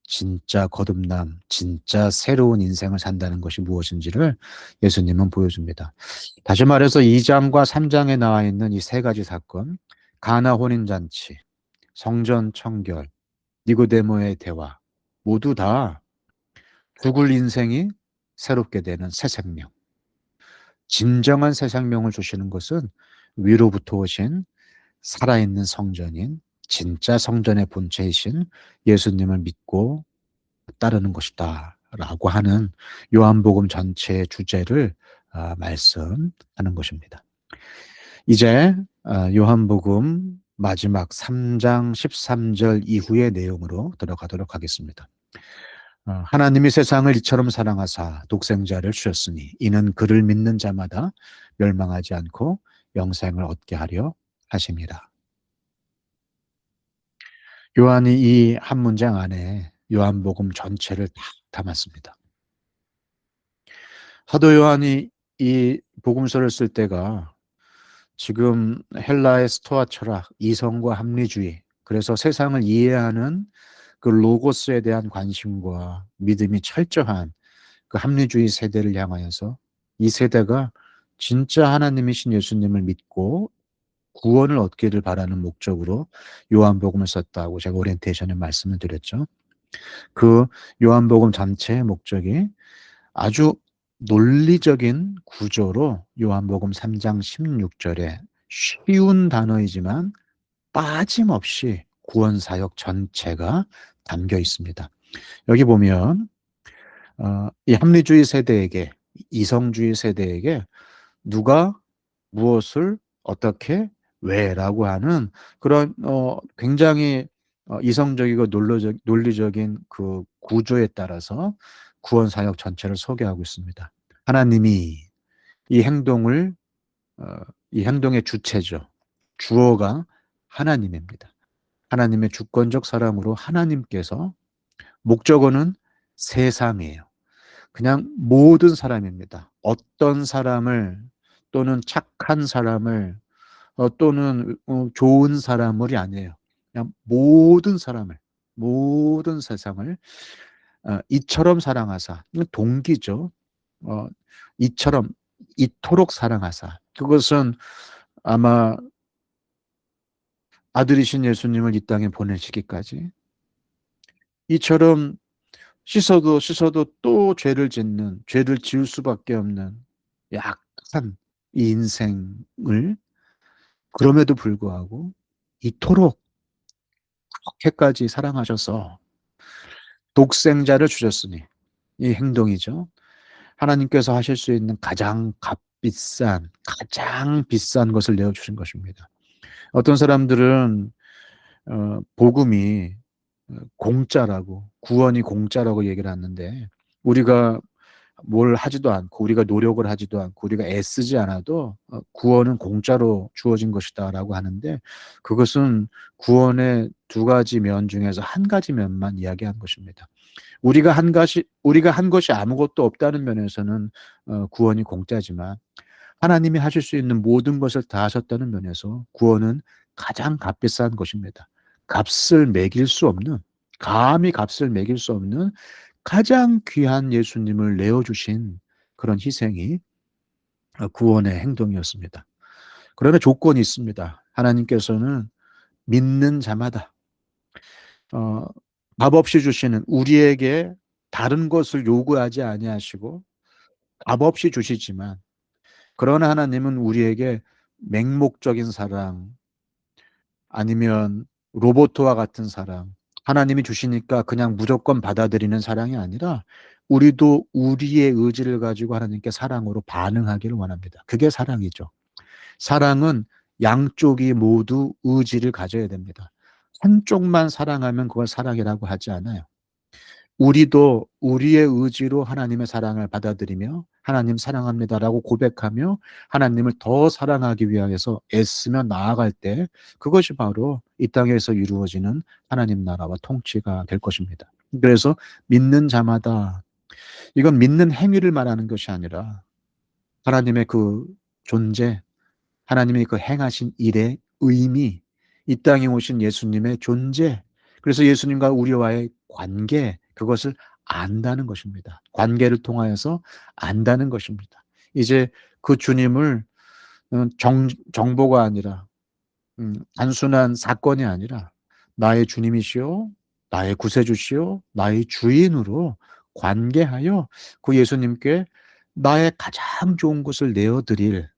Speaker 1: 진짜 거듭남, 진짜 새로운 인생을 산다는 것이 무엇인지를 예수님은 보여줍니다. 다시 말해서 2장과 3장에 나와 있는 이 세 가지 사건, 가나 혼인잔치, 성전 청결, 니고데모의 대화, 모두 다 죽을 인생이 새롭게 되는 새 생명, 진정한 새 생명을 주시는 것은 위로부터 오신 살아있는 성전인 진짜 성전의 본체이신 예수님을 믿고 따르는 것이다 라고 하는 요한복음 전체의 주제를 말씀하는 것입니다. 이제 요한복음 마지막 3장 13절 이후의 내용으로 들어가도록 하겠습니다. 하나님이 세상을 이처럼 사랑하사 독생자를 주셨으니 이는 그를 믿는 자마다 멸망하지 않고 영생을 얻게 하려 하심이라. 요한이 이 한 문장 안에 요한복음 전체를 다 담았습니다. 사도 요한이 이 복음서를 쓸 때가 지금 헬라의 스토아 철학, 이성과 합리주의, 그래서 세상을 이해하는 그 로고스에 대한 관심과 믿음이 철저한 그 합리주의 세대를 향하여서 이 세대가 진짜 하나님이신 예수님을 믿고 구원을 얻기를 바라는 목적으로 요한복음을 썼다고 제가 오리엔테이션에 말씀을 드렸죠. 그 요한복음 전체의 목적이 아주 논리적인 구조로 요한복음 3장 16절에 쉬운 단어이지만 빠짐없이 구원 사역 전체가 담겨 있습니다. 여기 보면 이 합리주의 세대에게, 이성주의 세대에게 누가 무엇을 어떻게 왜라고 하는 그런 굉장히 이성적이고 논리적인 그 구조에 따라서 구원 사역 전체를 소개하고 있습니다. 하나님이 이 행동을 이 행동의 주체죠. 주어가 하나님입니다. 하나님의 주권적 사랑으로 하나님께서 목적어는 세상이에요. 그냥 모든 사람입니다. 어떤 사람을 또는 착한 사람을 또는 좋은 사람을이 아니에요. 그냥 모든 사람을, 모든 세상을 이처럼 사랑하사, 이건 동기죠. 이처럼, 이토록 사랑하사. 그것은 아마 아들이신 예수님을 이 땅에 보내시기까지 이처럼 씻어도 또 죄를 짓는, 죄를 지을 수밖에 없는 약한 이 인생을 그럼에도 불구하고 이토록 그렇게까지 사랑하셔서 독생자를 주셨으니 이 행동이죠. 하나님께서 하실 수 있는 가장 비싼 것을 내어주신 것입니다. 어떤 사람들은 복음이 공짜라고, 구원이 공짜라고 얘기를 하는데 우리가 뭘 하지도 않고 우리가 노력을 하지도 않고 우리가 애쓰지 않아도 구원은 공짜로 주어진 것이다라고 하는데 그것은 구원의 두 가지 면 중에서 한 가지 면만 이야기한 것입니다. 우리가 한 것이 아무것도 없다는 면에서는 구원이 공짜지만 하나님이 하실 수 있는 모든 것을 다 하셨다는 면에서 구원은 가장 값비싼 것입니다. 값을 매길 수 없는, 감히 값을 매길 수 없는 가장 귀한 예수님을 내어주신 그런 희생이 구원의 행동이었습니다. 그러나 조건이 있습니다. 하나님께서는 믿는 자마다 어, 값없이 주시는, 우리에게 다른 것을 요구하지 아니하시고 값없이 주시지만, 그러나 하나님은 우리에게 맹목적인 사랑, 아니면 로봇과 같은 사랑, 하나님이 주시니까 그냥 무조건 받아들이는 사랑이 아니라 우리도 우리의 의지를 가지고 하나님께 사랑으로 반응하기를 원합니다. 그게 사랑이죠. 사랑은 양쪽이 모두 의지를 가져야 됩니다. 한쪽만 사랑하면 그걸 사랑이라고 하지 않아요. 우리도 우리의 의지로 하나님의 사랑을 받아들이며 하나님 사랑합니다라고 고백하며 하나님을 더 사랑하기 위해서 애쓰며 나아갈 때 그것이 바로 이 땅에서 이루어지는 하나님 나라와 통치가 될 것입니다. 그래서 믿는 자마다, 이건 믿는 행위를 말하는 것이 아니라 하나님의 그 존재, 하나님의 그 행하신 일의 의미, 이 땅에 오신 예수님의 존재, 그래서 예수님과 우리와의 관계, 그것을 안다는 것입니다. 관계를 통하여서 안다는 것입니다. 이제 그 주님을 정보가 아니라 단순한 사건이 아니라 나의 주님이시오, 나의 구세주시오, 나의 주인으로 관계하여 그 예수님께 나의 가장 좋은 것을 내어 드릴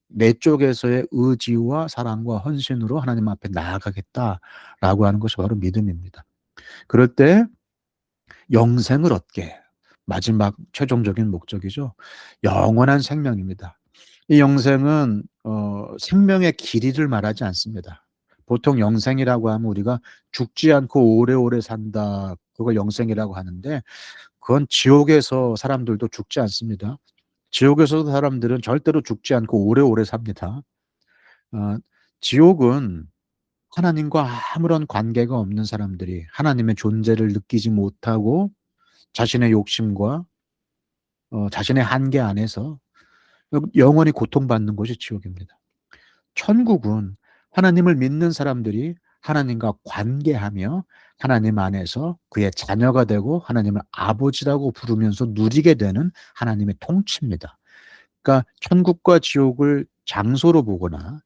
Speaker 1: 내 쪽에서의 의지와 사랑과 헌신으로 하나님 앞에 나아가겠다라고 하는 것이 바로 믿음입니다. 그럴 때 영생을 얻게, 마지막 최종적인 목적이죠. 영원한 생명입니다. 이 영생은 생명의 길이를 말하지 않습니다. 보통 영생이라고 하면 우리가 죽지 않고 오래오래 산다, 그걸 영생이라고 하는데, 그건 지옥에서 사람들도 죽지 않습니다. 지옥에서도 사람들은 절대로 죽지 않고 오래오래 삽니다. 어, 지옥은 하나님과 아무런 관계가 없는 사람들이 하나님의 존재를 느끼지 못하고 자신의 욕심과 자신의 한계 안에서 영원히 고통받는 곳이 지옥입니다. 천국은 하나님을 믿는 사람들이 하나님과 관계하며 하나님 안에서 그의 자녀가 되고 하나님을 아버지라고 부르면서 누리게 되는 하나님의 통치입니다. 그러니까 천국과 지옥을 장소로 보거나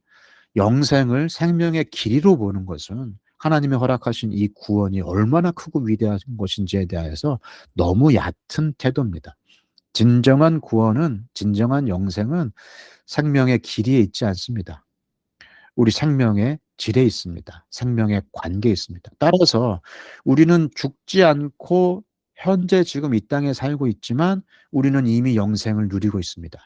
Speaker 1: 영생을 생명의 길이로 보는 것은 하나님이 허락하신 이 구원이 얼마나 크고 위대한 것인지에 대해서 너무 얕은 태도입니다. 진정한 구원은, 진정한 영생은 생명의 길이에 있지 않습니다. 우리 생명의 질에 있습니다. 생명의 관계에 있습니다. 따라서 우리는 죽지 않고 현재 지금 이 땅에 살고 있지만 우리는 이미 영생을 누리고 있습니다.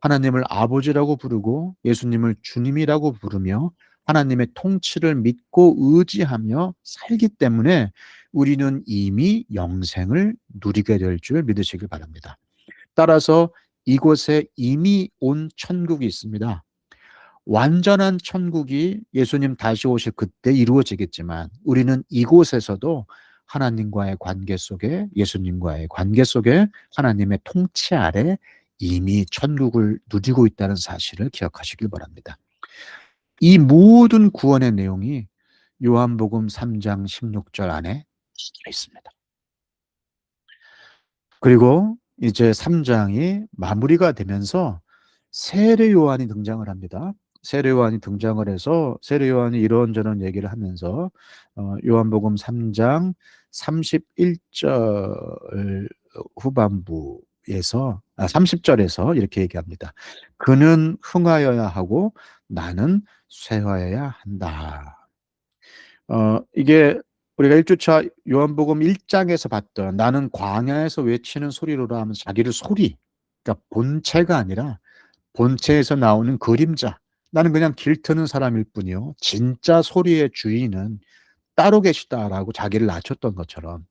Speaker 1: 하나님을 아버지라고 부르고 예수님을 주님이라고 부르며 하나님의 통치를 믿고 의지하며 살기 때문에 우리는 이미 영생을 누리게 될 줄 믿으시길 바랍니다. 따라서 이곳에 이미 온 천국이 있습니다. 완전한 천국이 예수님 다시 오실 그때 이루어지겠지만 우리는 이곳에서도 하나님과의 관계 속에, 예수님과의 관계 속에 하나님의 통치 아래 이미 천국을 누리고 있다는 사실을 기억하시길 바랍니다. 이 모든 구원의 내용이 요한복음 3장 16절 안에 들어 있습니다. 그리고 이제 3장이 마무리가 되면서 세례 요한이 등장을 합니다. 세례 요한이 등장을 해서 세례 요한이 이런저런 얘기를 하면서 요한복음 3장 31절 후반부에서 30절에서 이렇게 얘기합니다. 그는 흥하여야 하고 나는 쇠하여야 한다. 이게 우리가 1주차 요한복음 1장에서 봤던 나는 광야에서 외치는 소리로라 하면서 자기를 소리, 그러니까 본체가 아니라 본체에서 나오는 그림자, 나는 그냥 길 트는 사람일 뿐이요 진짜 소리의 주인은 따로 계시다라고 자기를 낮췄던 것처럼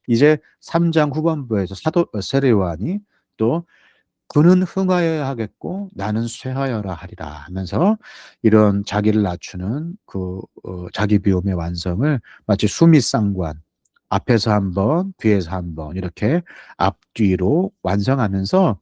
Speaker 1: 이제 3장 후반부에서 사도 세례 요한이 또 그는 흥하여야 하겠고 나는 쇠하여라 하리라 하면서 이런 자기를 낮추는 자기 비움의 완성을 마치 수미상관, 앞에서 한 번, 뒤에서 한 번 이렇게 앞뒤로 완성하면서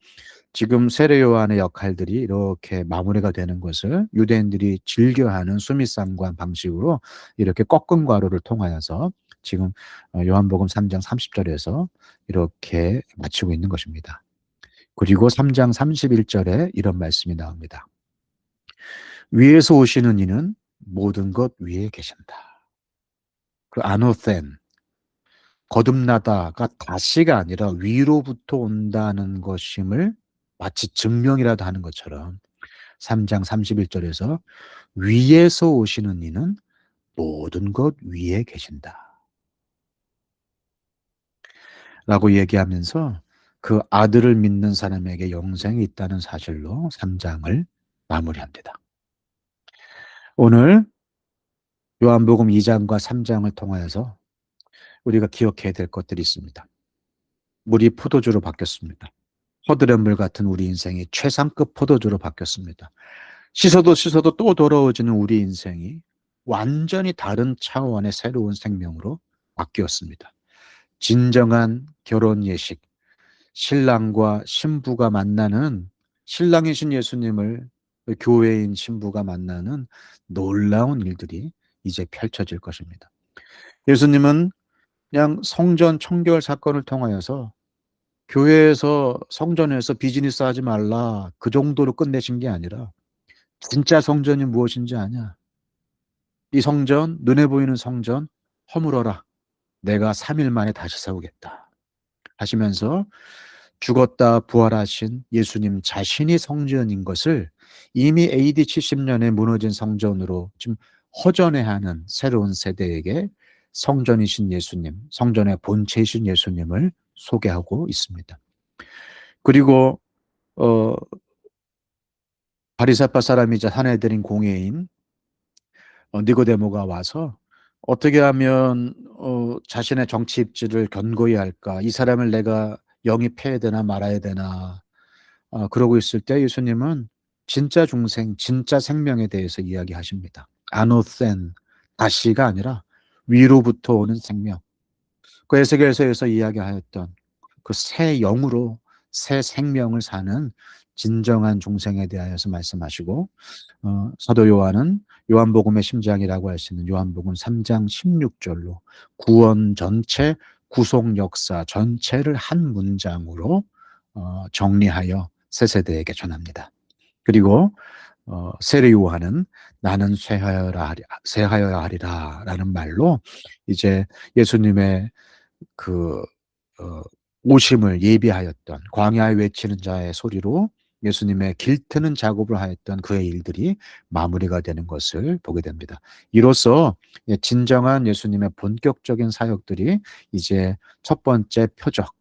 Speaker 1: 지금 세례 요한의 역할들이 이렇게 마무리가 되는 것을 유대인들이 즐겨하는 수미상관 방식으로 이렇게 꺾은 괄호를 통하여서 지금 요한복음 3장 30절에서 이렇게 마치고 있는 것입니다. 그리고 3장 31절에 이런 말씀이 나옵니다. 위에서 오시는 이는 모든 것 위에 계신다. 그 아노센, 거듭나다가 다시가 아니라 위로부터 온다는 것임을 마치 증명이라도 하는 것처럼 3장 31절에서 위에서 오시는 이는 모든 것 위에 계신다. 라고 얘기하면서 그 아들을 믿는 사람에게 영생이 있다는 사실로 3장을 마무리합니다. 오늘 요한복음 2장과 3장을 통하여서 우리가 기억해야 될 것들이 있습니다. 물이 포도주로 바뀌었습니다. 허들의 물 같은 우리 인생이 최상급 포도주로 바뀌었습니다. 씻어도 씻어도 또 더러워지는 우리 인생이 완전히 다른 차원의 새로운 생명으로 바뀌었습니다. 진정한 결혼 예식, 신랑과 신부가 만나는, 신랑이신 예수님을 교회인 신부가 만나는 놀라운 일들이 이제 펼쳐질 것입니다. 예수님은 그냥 성전 청결 사건을 통하여서 교회에서 성전에서 비즈니스 하지 말라 그 정도로 끝내신 게 아니라 진짜 성전이 무엇인지 아냐? 이 성전, 눈에 보이는 성전 허물어라. 내가 3일 만에 다시 세우겠다 하시면서 죽었다 부활하신 예수님 자신이 성전인 것을 이미 AD 70년에 무너진 성전으로 좀 허전해하는 새로운 세대에게 성전이신 예수님, 성전의 본체이신 예수님을 소개하고 있습니다. 그리고 바리새파 사람이자 사내들인 공회인 니고데모가 와서 어떻게 하면 자신의 정치 입지를 견고히 할까? 이 사람을 내가 영입해야 되나 말아야 되나? 그러고 있을 때 예수님은 진짜 중생, 진짜 생명에 대해서 이야기하십니다. 아노센, 다시가 아니라 위로부터 오는 생명. 그 에스겔서에서 이야기하였던 그 새 영으로 새 생명을 사는 진정한 중생에 대하여서 말씀하시고, 사도 요한은 요한복음의 심장이라고 할 수 있는 요한복음 3장 16절로 구원 전체, 구속 역사 전체를 한 문장으로 정리하여 새 세대에게 전합니다. 그리고 세례 요한은 나는 쇠하여야 하리라 라는 말로 이제 예수님의 그 오심을 예비하였던 광야에 외치는 자의 소리로 예수님의 길트는 작업을 하였던 그의 일들이 마무리가 되는 것을 보게 됩니다. 이로써 진정한 예수님의 본격적인 사역들이 이제 첫 번째 표적,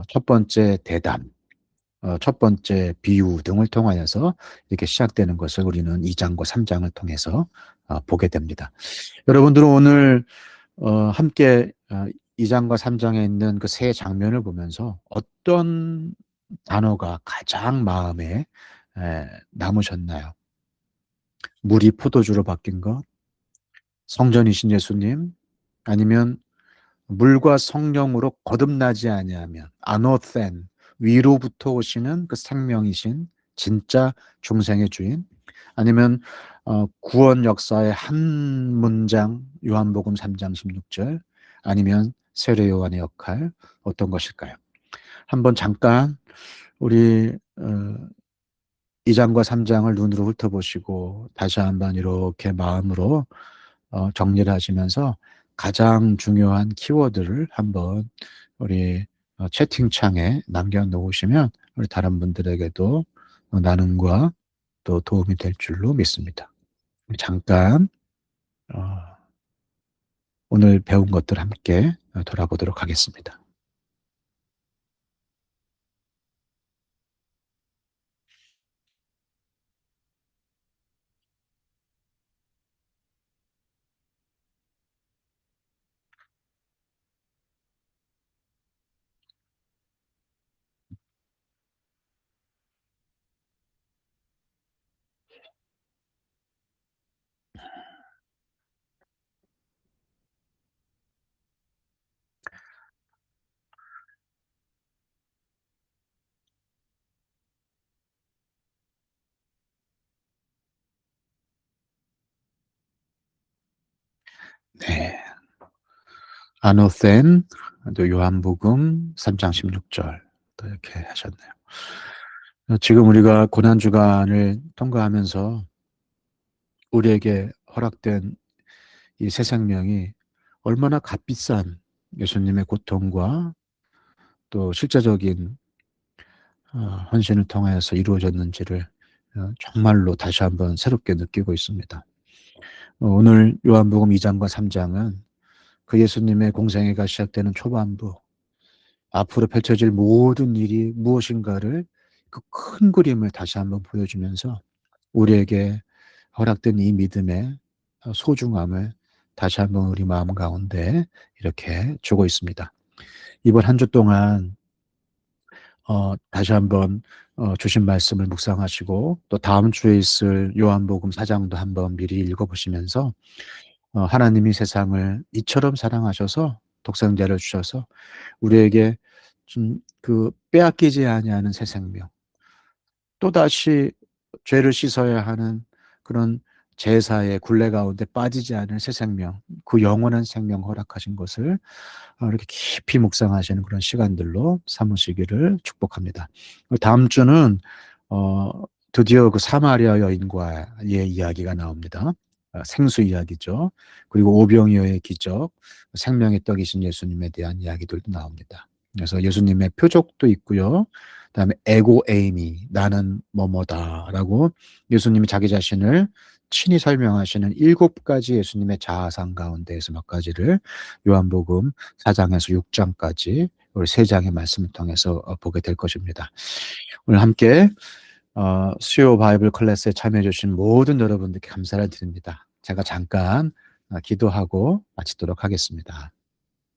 Speaker 1: 첫 번째 대담, 첫 번째 비유 등을 통하여서 이렇게 시작되는 것을 우리는 2장과 3장을 통해서 보게 됩니다. 여러분들은 오늘 함께 2장과 3장에 있는 그 세 장면을 보면서 어떤 단어가 가장 마음에 남으셨나요? 물이 포도주로 바뀐 것, 성전이신 예수님, 아니면 물과 성령으로 거듭나지 아니하면 아노센, 위로부터 오시는 그 생명이신 진짜 중생의 주인, 아니면 구원 역사의 한 문장 요한복음 3장 16절, 아니면 세례 요한의 역할, 어떤 것일까요? 한번 잠깐 우리 2장과 3장을 눈으로 훑어보시고 다시 한번 이렇게 마음으로 정리를 하시면서 가장 중요한 키워드를 한번 우리 채팅창에 남겨놓으시면 우리 다른 분들에게도 나눔과 또 도움이 될 줄로 믿습니다. 잠깐 오늘 배운 것들 함께 돌아보도록 하겠습니다. 네. 아노센, 또 요한복음 3장 16절 또 이렇게 하셨네요. 지금 우리가 고난주간을 통과하면서 우리에게 허락된 이 새 생명이 얼마나 값비싼 예수님의 고통과 또 실제적인 헌신을 통하여서 이루어졌는지를 정말로 다시 한번 새롭게 느끼고 있습니다. 오늘 요한복음 2장과 3장은 그 예수님의 공생애가 시작되는 초반부, 앞으로 펼쳐질 모든 일이 무엇인가를 그 큰 그림을 다시 한번 보여주면서 우리에게 허락된 이 믿음의 소중함을 다시 한번 우리 마음 가운데 이렇게 주고 있습니다. 이번 한 주 동안 다시 한번 주신 말씀을 묵상하시고 또 다음 주에 있을 요한복음 4장도 한번 미리 읽어보시면서 하나님이 세상을 이처럼 사랑하셔서 독생자를 주셔서 우리에게 좀 그 빼앗기지 아니하는 새 생명, 또다시 죄를 씻어야 하는 그런 제사의 굴레 가운데 빠지지 않은 새 생명, 그 영원한 생명 허락하신 것을 이렇게 깊이 묵상하시는 그런 시간들로 삼으시기를 축복합니다. 다음 주는 드디어 그 사마리아 여인과의 이야기가 나옵니다. 생수 이야기죠. 그리고 오병이어의 기적, 생명의 떡이신 예수님에 대한 이야기들도 나옵니다. 그래서 예수님의 표적도 있고요. 그다음에 에고 에이미, 나는 뭐뭐다라고 예수님이 자기 자신을 친히 설명하시는 7가지 예수님의 자아상 가운데에서 몇 가지를 요한복음 4장에서 6장까지 우리 3장의 말씀을 통해서 보게 될 것입니다. 오늘 함께 수요 바이블 클래스에 참여해 주신 모든 여러분들께 감사를 드립니다. 제가 잠깐 기도하고 마치도록 하겠습니다.